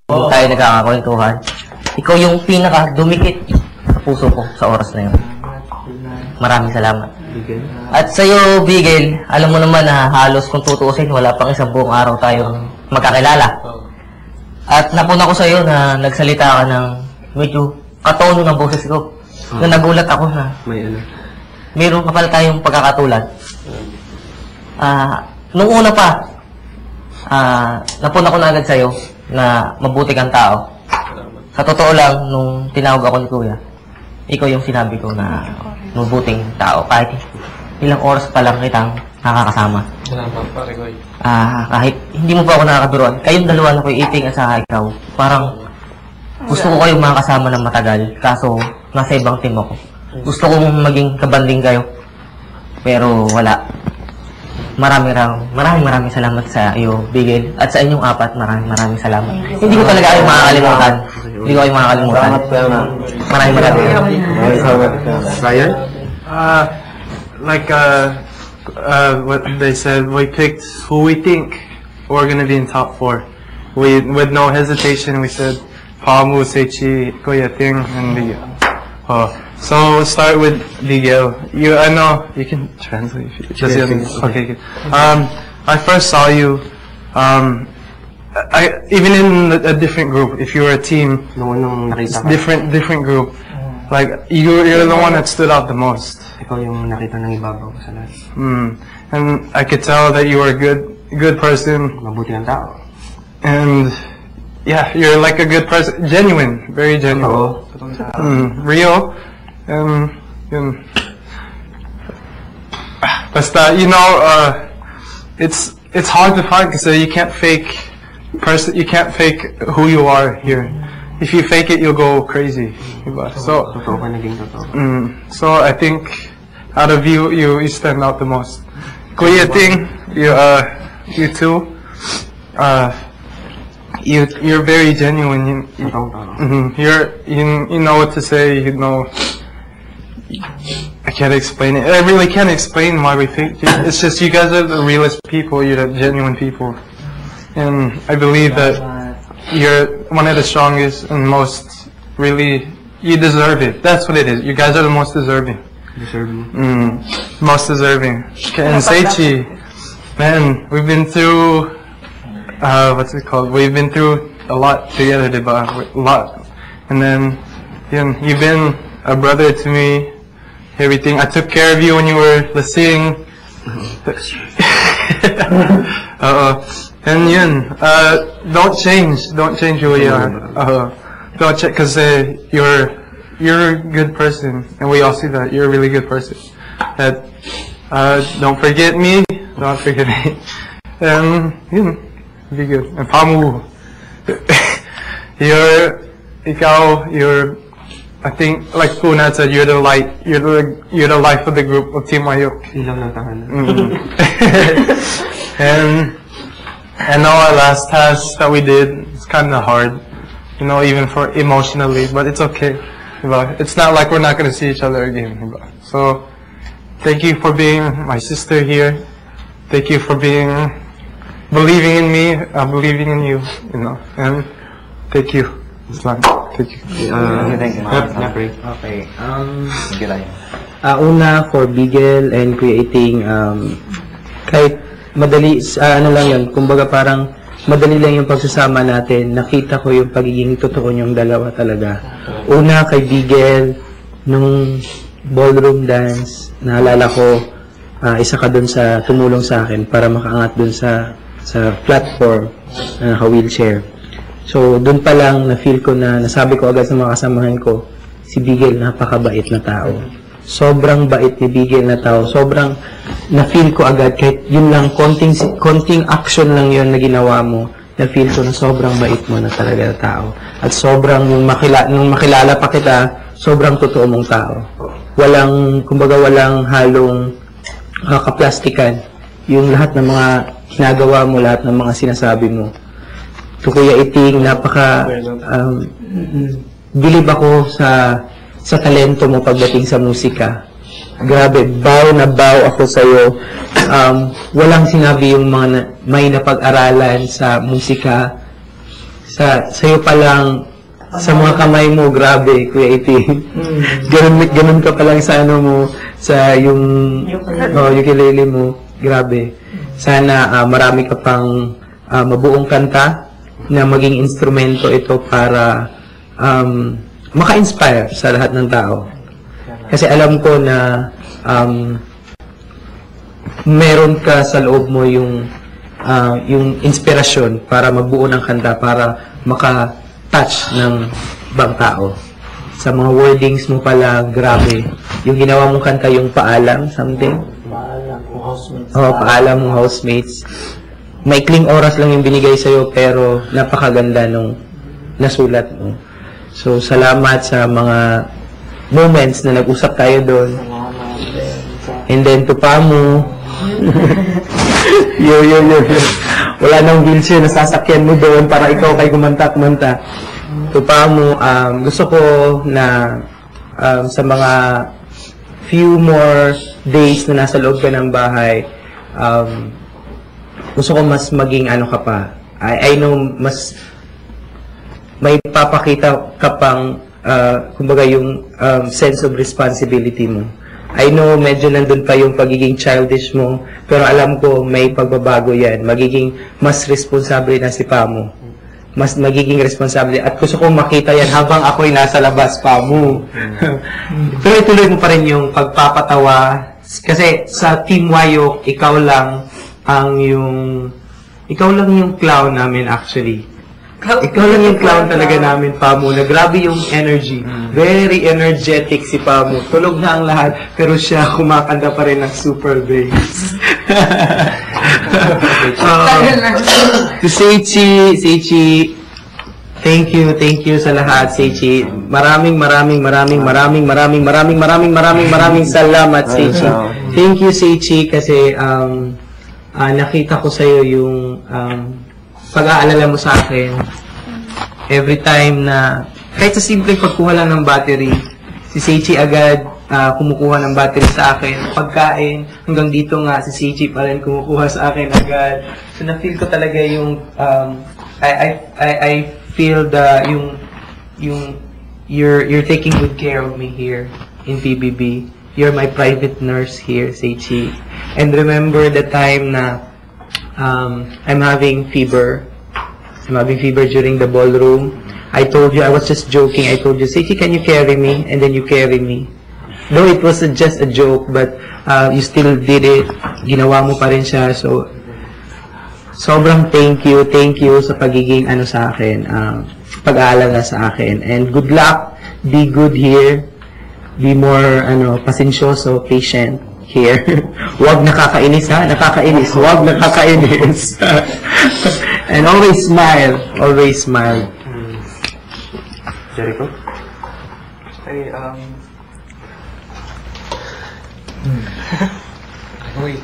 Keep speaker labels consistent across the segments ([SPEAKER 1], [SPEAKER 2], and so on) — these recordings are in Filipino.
[SPEAKER 1] Hindi tayo nagkakakwentuhan. Ikaw yung pinaka-dumikit sa puso ko sa oras na yun. Maraming salamat. At sa'yo, Bigel, alam mo naman na halos kung tutuusin, wala pang isang buong araw tayong magkakilala. At napuna ko sa'yo na nagsalita ka ng medyo katono ng boses ko. Na nagulat ako na mayroon ka pala tayong pagkakatulad. Nung una pa, napuna ko na agad sa'yo na mabuti kang tao. Sa totoo lang, nung tinawag ako ni Kuya, ikaw yung sinabi ko na mabuting tao. Kahit ilang oras pa lang kitang nakakasama.
[SPEAKER 2] Salamat, pare ko.
[SPEAKER 1] Kahit hindi mo pa ako nakakabiruan, kayong dalawa na Kuya Iting at saka ikaw, parang gusto ko kayong makakasama ng matagal. Kaso, nasa ibang team ako. Gusto kong maging kabanding kayo. Pero wala. Maraming salamat sa iyo, Bigel. At sa inyong apat, maraming salamat. Hindi ko talaga kayo makakalimutan. Hindi ko kayo makakalimutan. Maraming
[SPEAKER 2] Ryan? What they said, we picked who we think we're going to be in top 4. With no hesitation, we said Pamu, Seichi, Kuya Ting, and Bigel. So we'll start with Bigel. I know you can translate. Okay, good. I first saw you. Even in a different group. If you were a team, different group. Like you're the one that stood out the most.
[SPEAKER 3] Ikaw yung nakita ng ibabaw sa lahat.
[SPEAKER 2] And I could tell that you were a good person.
[SPEAKER 3] Mabuti ang tao.
[SPEAKER 2] And yeah, you're like a good person. Genuine, very genuine. Real. Basta, it's hard to find because you can't fake who you are here. If you fake it, you'll go crazy. So I think out of you stand out the most. Kuya Ting, you too. You're very genuine. You know what to say. You know. I can't explain it. I really can't explain why we think. It's just you guys are the realest people. You're the genuine people, and I believe that you're one of the strongest and most really. You deserve it. That's what it is. You guys are the most deserving. Most deserving. And Seichi, man, we've been through. What's it called? We've been through a lot together, diba? A lot, and then you've been a brother to me. Everything. I took care of you when you were listening. And don't change who you are. Don't change, cause you're a good person, and we all see that you're a really good person. That don't forget me. Don't forget me. And be good. And Pamu, you're. I think, like Puna said, you're the light. You're the life of the group of Team Ayok. And I know our last task that we did is kind of hard, even for emotionally, but it's okay. It's not like we're not going to see each other again. So, thank you for being my sister here. Thank you for believing in me, believing in you, and thank you. Thank you.
[SPEAKER 3] Okay. Una for Bigel and Kuya Iting, kahit madali, lang yun, kumbaga parang madali lang yung pagsasama natin, nakita ko yung pagiging totoo niyong dalawa talaga. Una kay Bigel, nung ballroom dance, naalala ko, isa ka dun sa tumulong sa akin para makaangat dun sa platform na naka-wheelchair. So, doon pa lang na-feel ko na, nasabi ko agad sa mga kasamahan ko, si Bigel napakabait na tao. Sobrang bait ni Bigel na tao. Sobrang na-feel ko agad, kahit yun lang, konting action lang yun na ginawa mo, na-feel ko na sobrang bait mo na talaga na tao. At sobrang, nung makilala pa kita, sobrang totoo mong tao. Kumbaga walang halong kaplastikan. Yung lahat ng mga ginagawa mo, lahat ng mga sinasabi mo. To Kuya Iting, bilib ako sa talento mo pagdating sa musika. Grabe, bow ako sa iyo. Walang sinabi yung mga may napag-aralan sa musika. sa'yo pa lang, sa mga kamay mo, grabe, Kuya Iting. Ganun ka pa lang sa ano mo, sa yung ukulele mo, grabe. Sana marami ka pang mabuong kanta na maging instrumento ito para maka-inspire sa lahat ng tao. Kasi alam ko na meron ka sa loob mo yung inspirasyon para magbuo ng kanta, para maka-touch ng ibang tao. Sa mga wordings mo pala, grabe. Yung ginawa mong kanta, yung paalam, something?
[SPEAKER 4] Paalam kung housemates.
[SPEAKER 3] Paalam mong housemates. Maikling oras lang yung binigay sa'yo, pero napakaganda nung nasulat mo. So, salamat sa mga moments na nag-usap tayo doon. And then, Tupamo. Yun. Wala nang wheelchair na sasakyan mo doon para ikaw kay kumanta. Tupamo, gusto ko na sa mga few more days na nasa loob ka ng bahay, gusto ko mas maging ano ka pa. I know mas may papakita ka pang kumbaga yung sense of responsibility mo. I know medyo nandun pa yung pagiging childish mo, pero alam ko may pagbabago yan. Magiging mas responsable na si Pamo. Mas magiging responsable. At gusto kong makita yan habang ako'y nasa labas, Pamo. Pero ituloy mo pa rin yung pagpapatawa. Kasi sa Team Wayok, ikaw lang yung clown namin actually. Ikaw lang yung clown talaga namin, Pamo, na grabe yung energy. Very energetic si Pamo. Tulog na ang lahat, pero siya kumakanta pa rin ng super bass. To Seichi, thank you sa lahat, Seichi. Maraming salamat, Seichi. Thank you, Seichi, kasi nakita ko sa'yo yung pag-aalala mo sa akin. Every time na, kahit sa simpleng pagkuha lang ng battery, si Seichi agad kumukuha ng battery sa akin. Pagkain, hanggang dito nga, si Seichi pa rin kumukuha sa akin agad. So, na-feel ko talaga yung, I feel you're taking good care of me here in PBB. You're my private nurse here, Seichi. And remember the time na I'm having fever. I'm having fever during the ballroom. I told you, I was just joking. I told you, Seichi, can you carry me? And then you carry me. Though it was just a joke, but you still did it. Ginawa mo pa rin siya. So, sobrang thank you sa pagiging sa akin, pag-aalala sa akin. And good luck. Be good here. Be more, pasensyoso, patient here. Huwag nakakainis, ha? Nakakainis. Huwag nakakainis. And always smile. Always smile.
[SPEAKER 4] Jericho?
[SPEAKER 2] Hey,
[SPEAKER 4] Wait.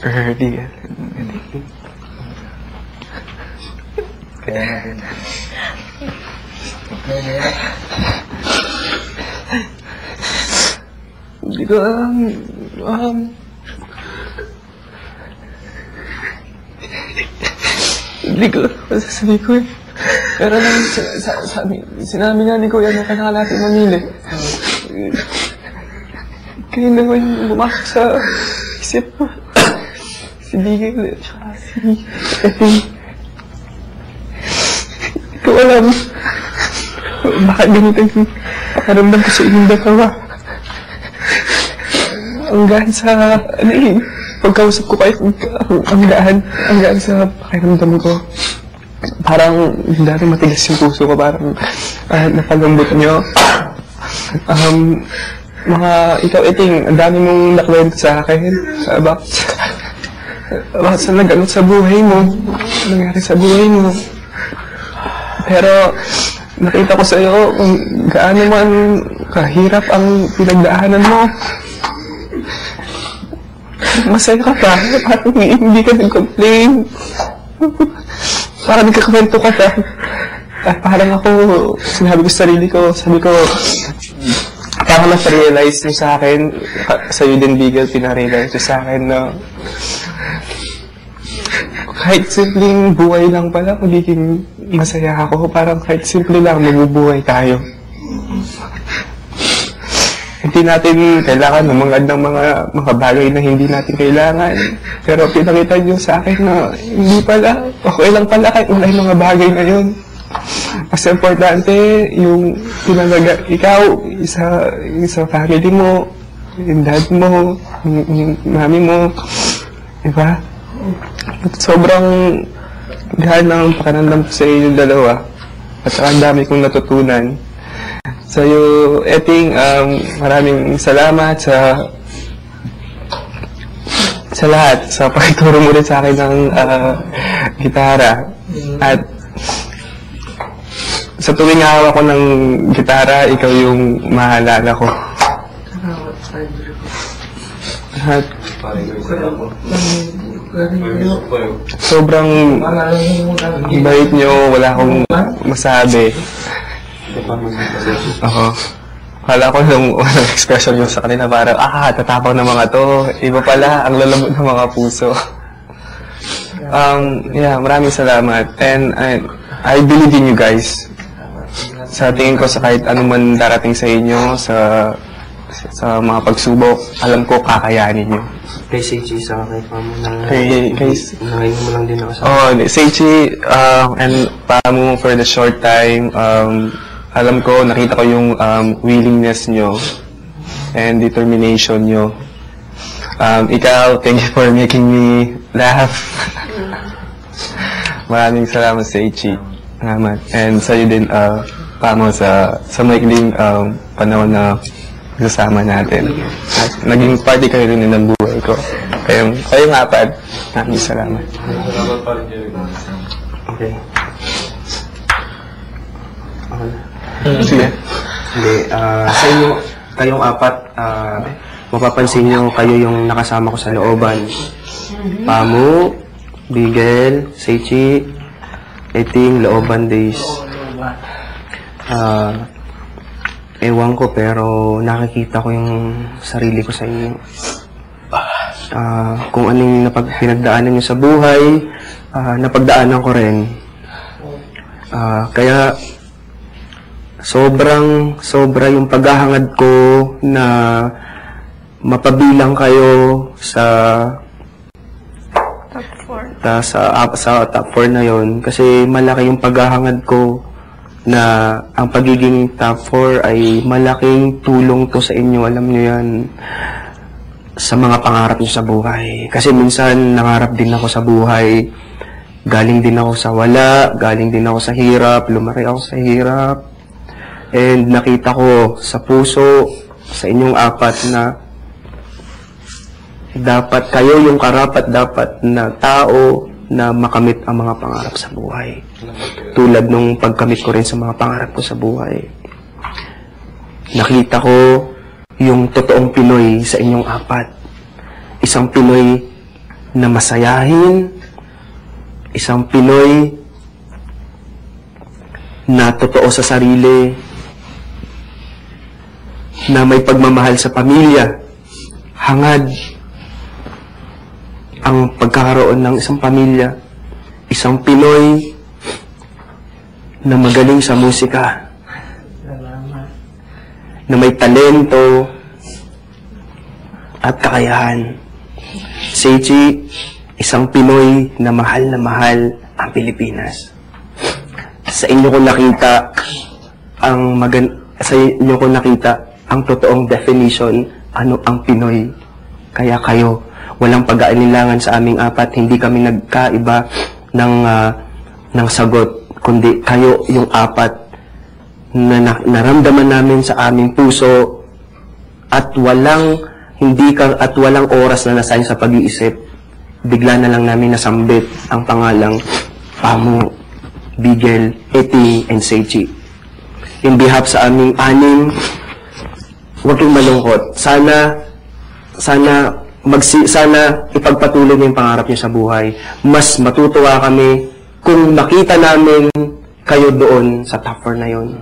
[SPEAKER 2] Early.
[SPEAKER 4] Kaya natin.
[SPEAKER 2] Hindi ko hindi ko masasabi ko eh. Pero lang, sinabi nga ni Kuya na kailangan natin mamili. Kaya naman yung bumasok sa isip mo. Si Bigel at saka si Eting. Hindi ko alam bakit ganito yung pakaramdam ko sa inyong dalawa. Hanggang sa, pagkausap ko kayo, ang gaan sa pakiramdam ko. Parang dati matigas yung puso ko, parang napalambot nyo. Ikaw, Eting, ang dami mong nakwento sa akin. Bakit sa nag-ano sa buhay mo? Nangyari sa buhay mo? Pero, nakita ko sa iyo kung gaano man kahirap ang pinagdaanan mo. Masaya ka pa. Parang hindi ka nag-complain. Parang nagkakwento ka pa. Parang ako, sinabi ko sa sarili ko, sabi ko,
[SPEAKER 5] Para mas realize nyo sa akin, sa'yo din, Bigel, pinarealize nyo sa akin na kahit simpleng buhay lang pala, magiging masaya ako. Parang kahit simple lang, mabubuhay tayo. Hindi natin kailangan umangad ng mga bagay na hindi natin kailangan. Pero pinakita nyo sa akin na hindi pala, okay lang pala kahit wala yung mga bagay na yun. Mas importante yung tinalaga, ikaw, isa family mo, yung dad mo, yung mami mo, diba? At sobrang gaan ng pakanandam ko sa inyong dalawa. At saka ang dami kong natutunan. Sa'yo, Eting, maraming salamat sa lahat. Sa pakituro mo rin sa akin ng gitara. At sa tuwing hawak ko ng gitara, ikaw yung maalala ko. At sobrang bait nyo, wala akong masabi. Ako. Kala ko nung walang expression nyo sa kanila, parang, tatapang ng mga to. Iba pala, ang lalambot ng mga puso. Maraming salamat. And I believe in you guys. Sa tingin ko, sa kahit anuman darating sa inyo, sa mga pagsubok, alam ko kakayanin nyo.
[SPEAKER 3] Kay Seichi, sa kay Pamo na
[SPEAKER 5] Ngayon
[SPEAKER 3] mo lang din ako sa...
[SPEAKER 5] Seichi and Pamo for the short time, alam ko, nakita ko yung willingness nyo and determination nyo. Ikaw, thank you for making me laugh. Maraming salamat, Seichi. Salamat. And sa'yo din, Pamo, sa maikling panahon na kasama natin. Naging party kayo rin ng buhay ko. Kayong apat, maraming salamat.
[SPEAKER 3] Okay.
[SPEAKER 5] Sige.
[SPEAKER 3] Hindi, sa inyo, kayong apat, mapapansin nyo kayo yung nakasama ko sa looban. Pamo, Bigel, Seichi, Eting, looban days. Ewan ko, pero nakikita ko yung sarili ko sa inyo. Kung anong pinagdaanan nyo sa buhay, napagdaanan ko rin. Kaya, sobra yung paghahangad ko na mapabilang kayo sa top 4 na yon, kasi malaki yung paghahangad ko na ang pagiging top 4 ay malaking tulong to sa inyo. Alam nyo yan, sa mga pangarap nyo sa buhay. Kasi minsan nangarap din ako sa buhay, galing din ako sa wala, galing din ako sa hirap, lumaki ako sa hirap. And nakita ko sa puso, sa inyong apat, na dapat kayo yung karapat dapat na tao na makamit ang mga pangarap sa buhay. Tulad nung pagkamit ko rin sa mga pangarap ko sa buhay. Nakita ko yung totoong Pinoy sa inyong apat. Isang Pinoy na masayahin, isang Pinoy na totoo sa sarili, na may pagmamahal sa pamilya, hangad ang pagkakaroon ng isang pamilya, isang Pinoy na magaling sa musika, na may talento at kakayahan. Seichi, isang Pinoy na mahal ang Pilipinas. Sa inyo ko nakita ang totoong definition ano ang Pinoy. Kaya kayo, walang pag-aalilangan sa aming apat, hindi kami nagkaiba ng sagot, kundi kayo yung apat na naramdaman namin sa aming puso at walang oras na nasayin sa pag-iisip. Bigla na lang namin nasambit ang pangalang Pamo, Bigel, Eting, and Seichi. In behalf sa aming anim, huwag kayong malungkot. Sana ipagpatuloy niyo yung pangarap niyo sa buhay. Mas matutuwa kami kung makita namin kayo doon sa top 4 na yon.